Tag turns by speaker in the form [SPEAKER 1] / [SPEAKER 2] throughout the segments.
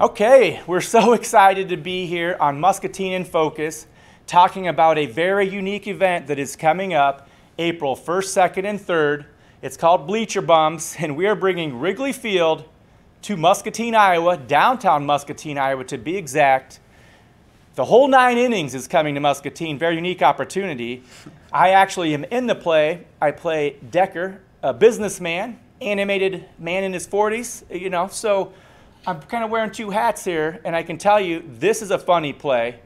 [SPEAKER 1] Okay, we're so excited to be here on Muscatine in Focus, talking about a very unique event that is coming up April 1st, 2nd, and 3rd. It's called Bleacher Bums, and we are bringing Wrigley Field to Muscatine, Iowa, downtown Muscatine, Iowa to be exact. The whole 9 innings is coming to Muscatine, very unique opportunity. I actually am in the play. I play Decker, a businessman, animated man in his 40s, you know, so I'm kind of wearing 2 hats here, and I can tell you this is a funny play,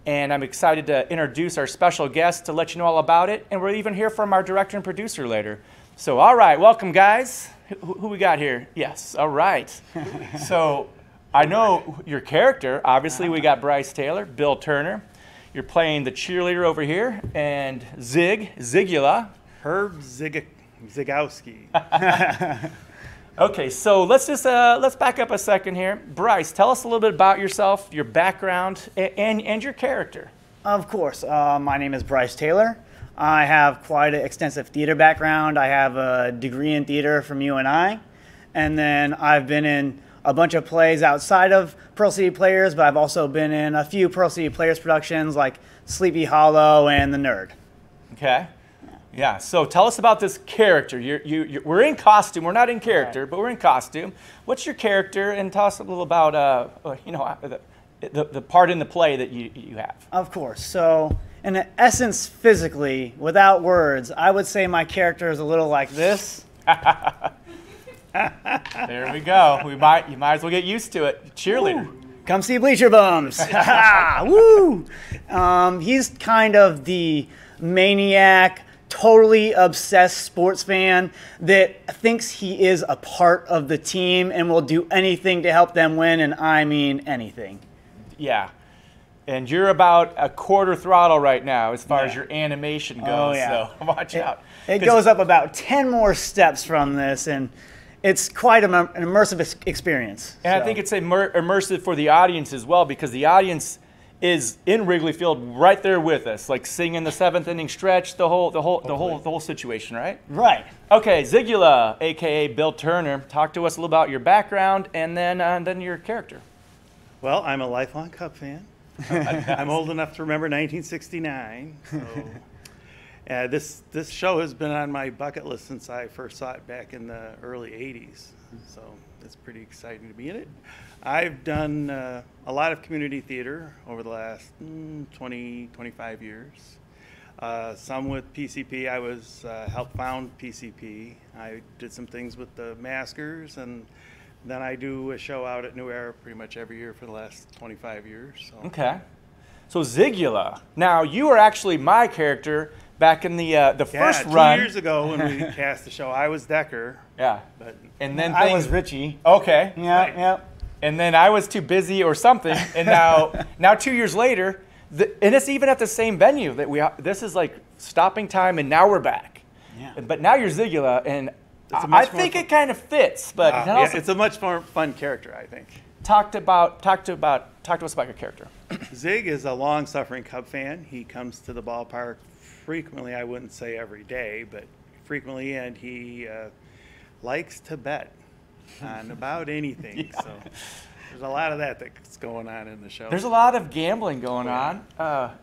[SPEAKER 1] and I'm excited to introduce our special guest to let you know all about it, and we'll even hear from our director and producer later. So, all right, welcome, guys. Who we got here? Yes, all right. So, I know your character. Obviously, we got Bryce Taylor, Bill Turner. You're playing the cheerleader over here, and Zigula.
[SPEAKER 2] Herb Zigowski.
[SPEAKER 1] Okay, so let's back up a second here. Bryce, tell us a little bit about yourself, your background, and your character.
[SPEAKER 3] Of course. My name is Bryce Taylor. I have quite an extensive theater background. I have a degree in theater from UNI, and then I've been in a bunch of plays outside of Pearl City Players, but I've also been in a few Pearl City Players productions like Sleepy Hollow and The Nerd.
[SPEAKER 1] Okay. Yeah, so tell us about this character. We're in costume. We're not in character, but we're in costume. What's your character? And tell us a little about the part in the play that you have.
[SPEAKER 3] Of course. So, in essence, physically, without words, I would say my character is a little like this.
[SPEAKER 1] There we go. You might as well get used to it. Cheerleader.
[SPEAKER 3] Ooh. Come see Bleacher Bums. Woo! He's kind of the maniac, totally obsessed sports fan that thinks he is a part of the team and will do anything to help them win, and I mean anything.
[SPEAKER 1] Yeah. And you're about a quarter throttle right now as far as your animation goes,
[SPEAKER 3] oh, yeah.
[SPEAKER 1] So watch out.
[SPEAKER 3] It goes up about 10 more steps from this, and it's quite an immersive experience.
[SPEAKER 1] And so I think it's immersive for the audience as well, because the audience is in Wrigley Field right there with us, like singing the 7th inning stretch, the whole situation, right?
[SPEAKER 3] Right.
[SPEAKER 1] Okay, Zigula, aka Bill Turner, talk to us a little about your background and then your character.
[SPEAKER 2] Well, I'm a lifelong Cub fan. I'm old enough to remember 1969. So, this show has been on my bucket list since I first saw it back in the early 80s. So it's pretty exciting to be in it. I've done a lot of community theater over the last 20, 25 years. Some with PCP. I was helped found PCP. I did some things with the Maskers, and then I do a show out at New Era pretty much every year for the last 25 years. So.
[SPEAKER 1] Okay. So Zigula. Now, you were actually my character back in the first run.
[SPEAKER 2] 2 years ago when we cast the show, I was Decker.
[SPEAKER 1] Yeah.
[SPEAKER 3] And then I was Richie.
[SPEAKER 1] Okay.
[SPEAKER 3] Yeah,
[SPEAKER 1] right.
[SPEAKER 3] yeah.
[SPEAKER 1] And then I was too busy or something, and now 2 years later, and it's even at the same venue that this is like stopping time, and now we're back.
[SPEAKER 3] Yeah.
[SPEAKER 1] But now you're Zigula, and I think it kind of fits. But
[SPEAKER 2] yeah, it's a much more fun character, I think.
[SPEAKER 1] Talk to us about your character.
[SPEAKER 2] Zig is a long-suffering Cub fan. He comes to the ballpark frequently. I wouldn't say every day, but frequently, and he likes to bet on about anything. Yeah. So there's a lot of that's going on in the show.
[SPEAKER 1] There's a lot of gambling going on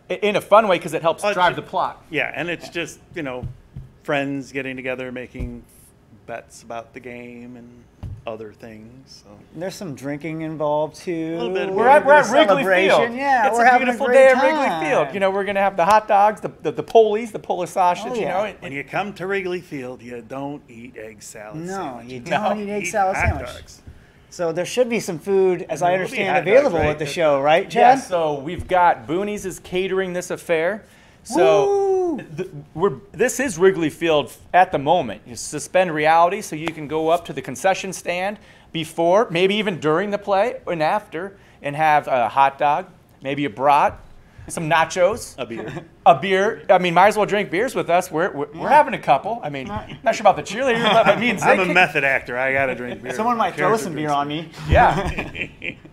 [SPEAKER 1] in a fun way, because it helps drive the plot.
[SPEAKER 2] Yeah, and it's just, friends getting together, making bets about the game and other things. So.
[SPEAKER 3] There's some drinking involved too.
[SPEAKER 2] A little bit.
[SPEAKER 1] We're at Wrigley Field.
[SPEAKER 3] Yeah,
[SPEAKER 1] it's
[SPEAKER 3] we're
[SPEAKER 1] a beautiful day at Wrigley Field. We're gonna have the hot dogs, the Polish sausage.
[SPEAKER 3] Oh, yeah.
[SPEAKER 2] When you come to Wrigley Field, you don't eat egg salad.
[SPEAKER 3] No,
[SPEAKER 2] sandwich.
[SPEAKER 3] you don't eat egg salad sandwich.
[SPEAKER 2] Dogs.
[SPEAKER 3] So there should be some food, as I understand, available at the show, right, Chad?
[SPEAKER 1] Yeah. So we've got Boonies is catering this affair. So this is Wrigley Field at the moment. You suspend reality, so you can go up to the concession stand before, maybe even during the play and after, and have a hot dog, maybe a brat, some nachos, a beer. I mean, might as well drink beers with us. We're having a couple. I mean, not sure about the cheerleader, but me and Zig.
[SPEAKER 2] I'm a method actor. I gotta drink beer.
[SPEAKER 3] Someone might throw some beer on me.
[SPEAKER 1] Yeah.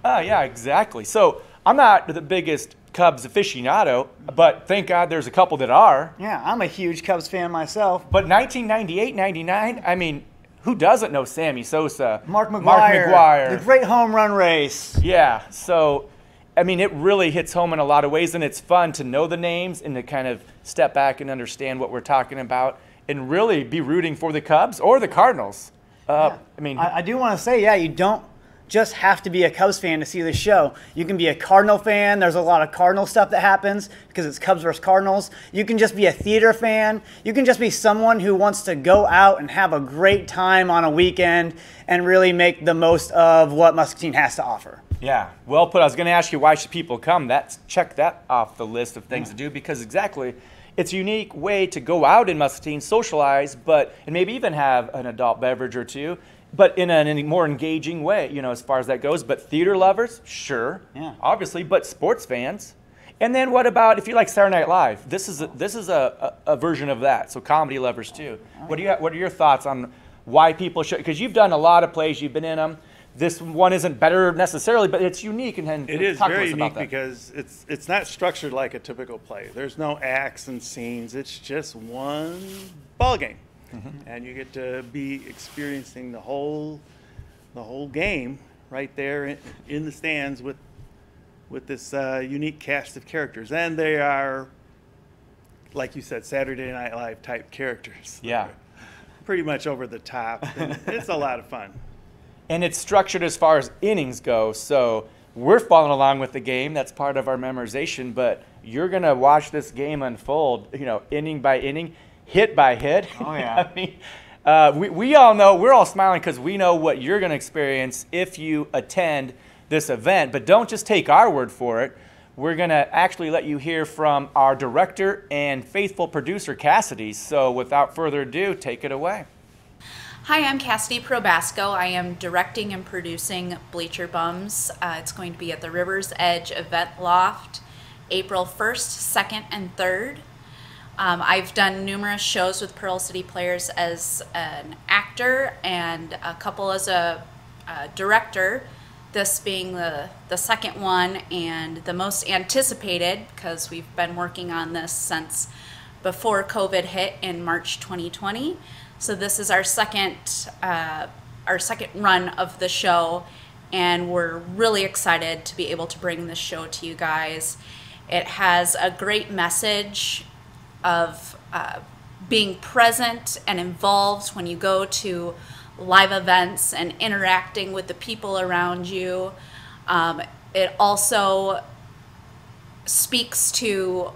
[SPEAKER 1] Yeah, exactly. So I'm not the biggest Cubs aficionado, but thank God there's a couple that are.
[SPEAKER 3] Yeah, I'm a huge Cubs fan myself.
[SPEAKER 1] But 1998, 99, I mean, who doesn't know Sammy Sosa?
[SPEAKER 3] Mark McGwire. The great home run race.
[SPEAKER 1] Yeah, so, I mean, it really hits home in a lot of ways, and it's fun to know the names and to kind of step back and understand what we're talking about and really be rooting for the Cubs or the Cardinals.
[SPEAKER 3] Yeah.
[SPEAKER 1] I mean,
[SPEAKER 3] I do want to say, yeah, you don't just have to be a Cubs fan to see the show. You can be a Cardinal fan. There's a lot of Cardinal stuff that happens because it's Cubs versus Cardinals. You can just be a theater fan. You can just be someone who wants to go out and have a great time on a weekend and really make the most of what Muscatine has to offer.
[SPEAKER 1] yeah, well put. I was going to ask you, why should people come? Check that off the list of things to do, because exactly, it's a unique way to go out in Muscatine, socialize, and maybe even have an adult beverage or two, but in a more engaging way, you know, as far as that goes. But theater lovers, sure,
[SPEAKER 3] yeah,
[SPEAKER 1] obviously, but sports fans. And then what about if you like Saturday Night Live? This is a version of that. So comedy lovers too. What are your thoughts on why people should? Because you've done a lot of plays, you've been in them. This one isn't better necessarily, but it's unique. And
[SPEAKER 2] it is very unique because it's not structured like a typical play. There's no acts and scenes. It's just one ball game. And you get to be experiencing the whole game right there in the stands with this unique cast of characters. And they are, like you said, Saturday Night Live type characters.
[SPEAKER 1] Yeah.
[SPEAKER 2] Pretty much over the top. And it's a lot of fun.
[SPEAKER 1] And it's structured as far as innings go, so we're following along with the game. That's part of our memorization, but you're going to watch this game unfold, you know, inning by inning, hit by hit.
[SPEAKER 3] Oh, yeah.
[SPEAKER 1] I mean, we all know, we're all smiling because we know what you're going to experience if you attend this event. But don't just take our word for it. We're going to actually let you hear from our director and faithful producer, Cassidy. So without further ado, take it away.
[SPEAKER 4] Hi, I'm Cassidy Probasco. I am directing and producing Bleacher Bums. It's going to be at the River's Edge Event Loft, April 1st, 2nd, and 3rd. I've done numerous shows with Pearl City Players as an actor and a couple as a director, this being the second one and the most anticipated because we've been working on this since before COVID hit in March 2020. So this is our second run of the show, and we're really excited to be able to bring this show to you guys. It has a great message of being present and involved when you go to live events and interacting with the people around you. It also speaks to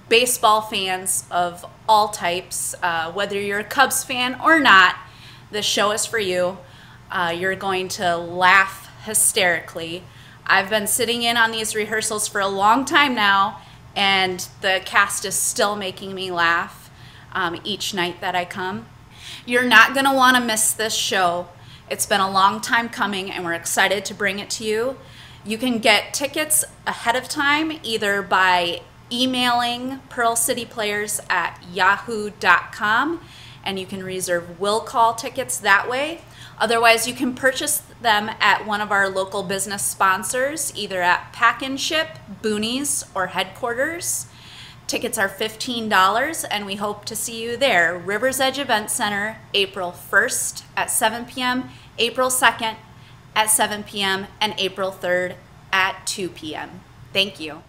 [SPEAKER 4] baseball fans of all types, whether you're a Cubs fan or not. This show is for you. You're going to laugh hysterically. I've been sitting in on these rehearsals for a long time now, and the cast is still making me laugh each night that I come. You're not going to want to miss this show. It's been a long time coming, and we're excited to bring it to you. You can get tickets ahead of time either by emailing Pearl City Players at yahoo.com, and you can reserve will call tickets that way. Otherwise, you can purchase them at one of our local business sponsors, either at Pack and Ship, Boonies, or Headquarters. Tickets are $15, and we hope to see you there. River's Edge Event Center, April 1st at 7 p.m., April 2nd at 7 p.m., and April 3rd at 2 p.m. Thank you.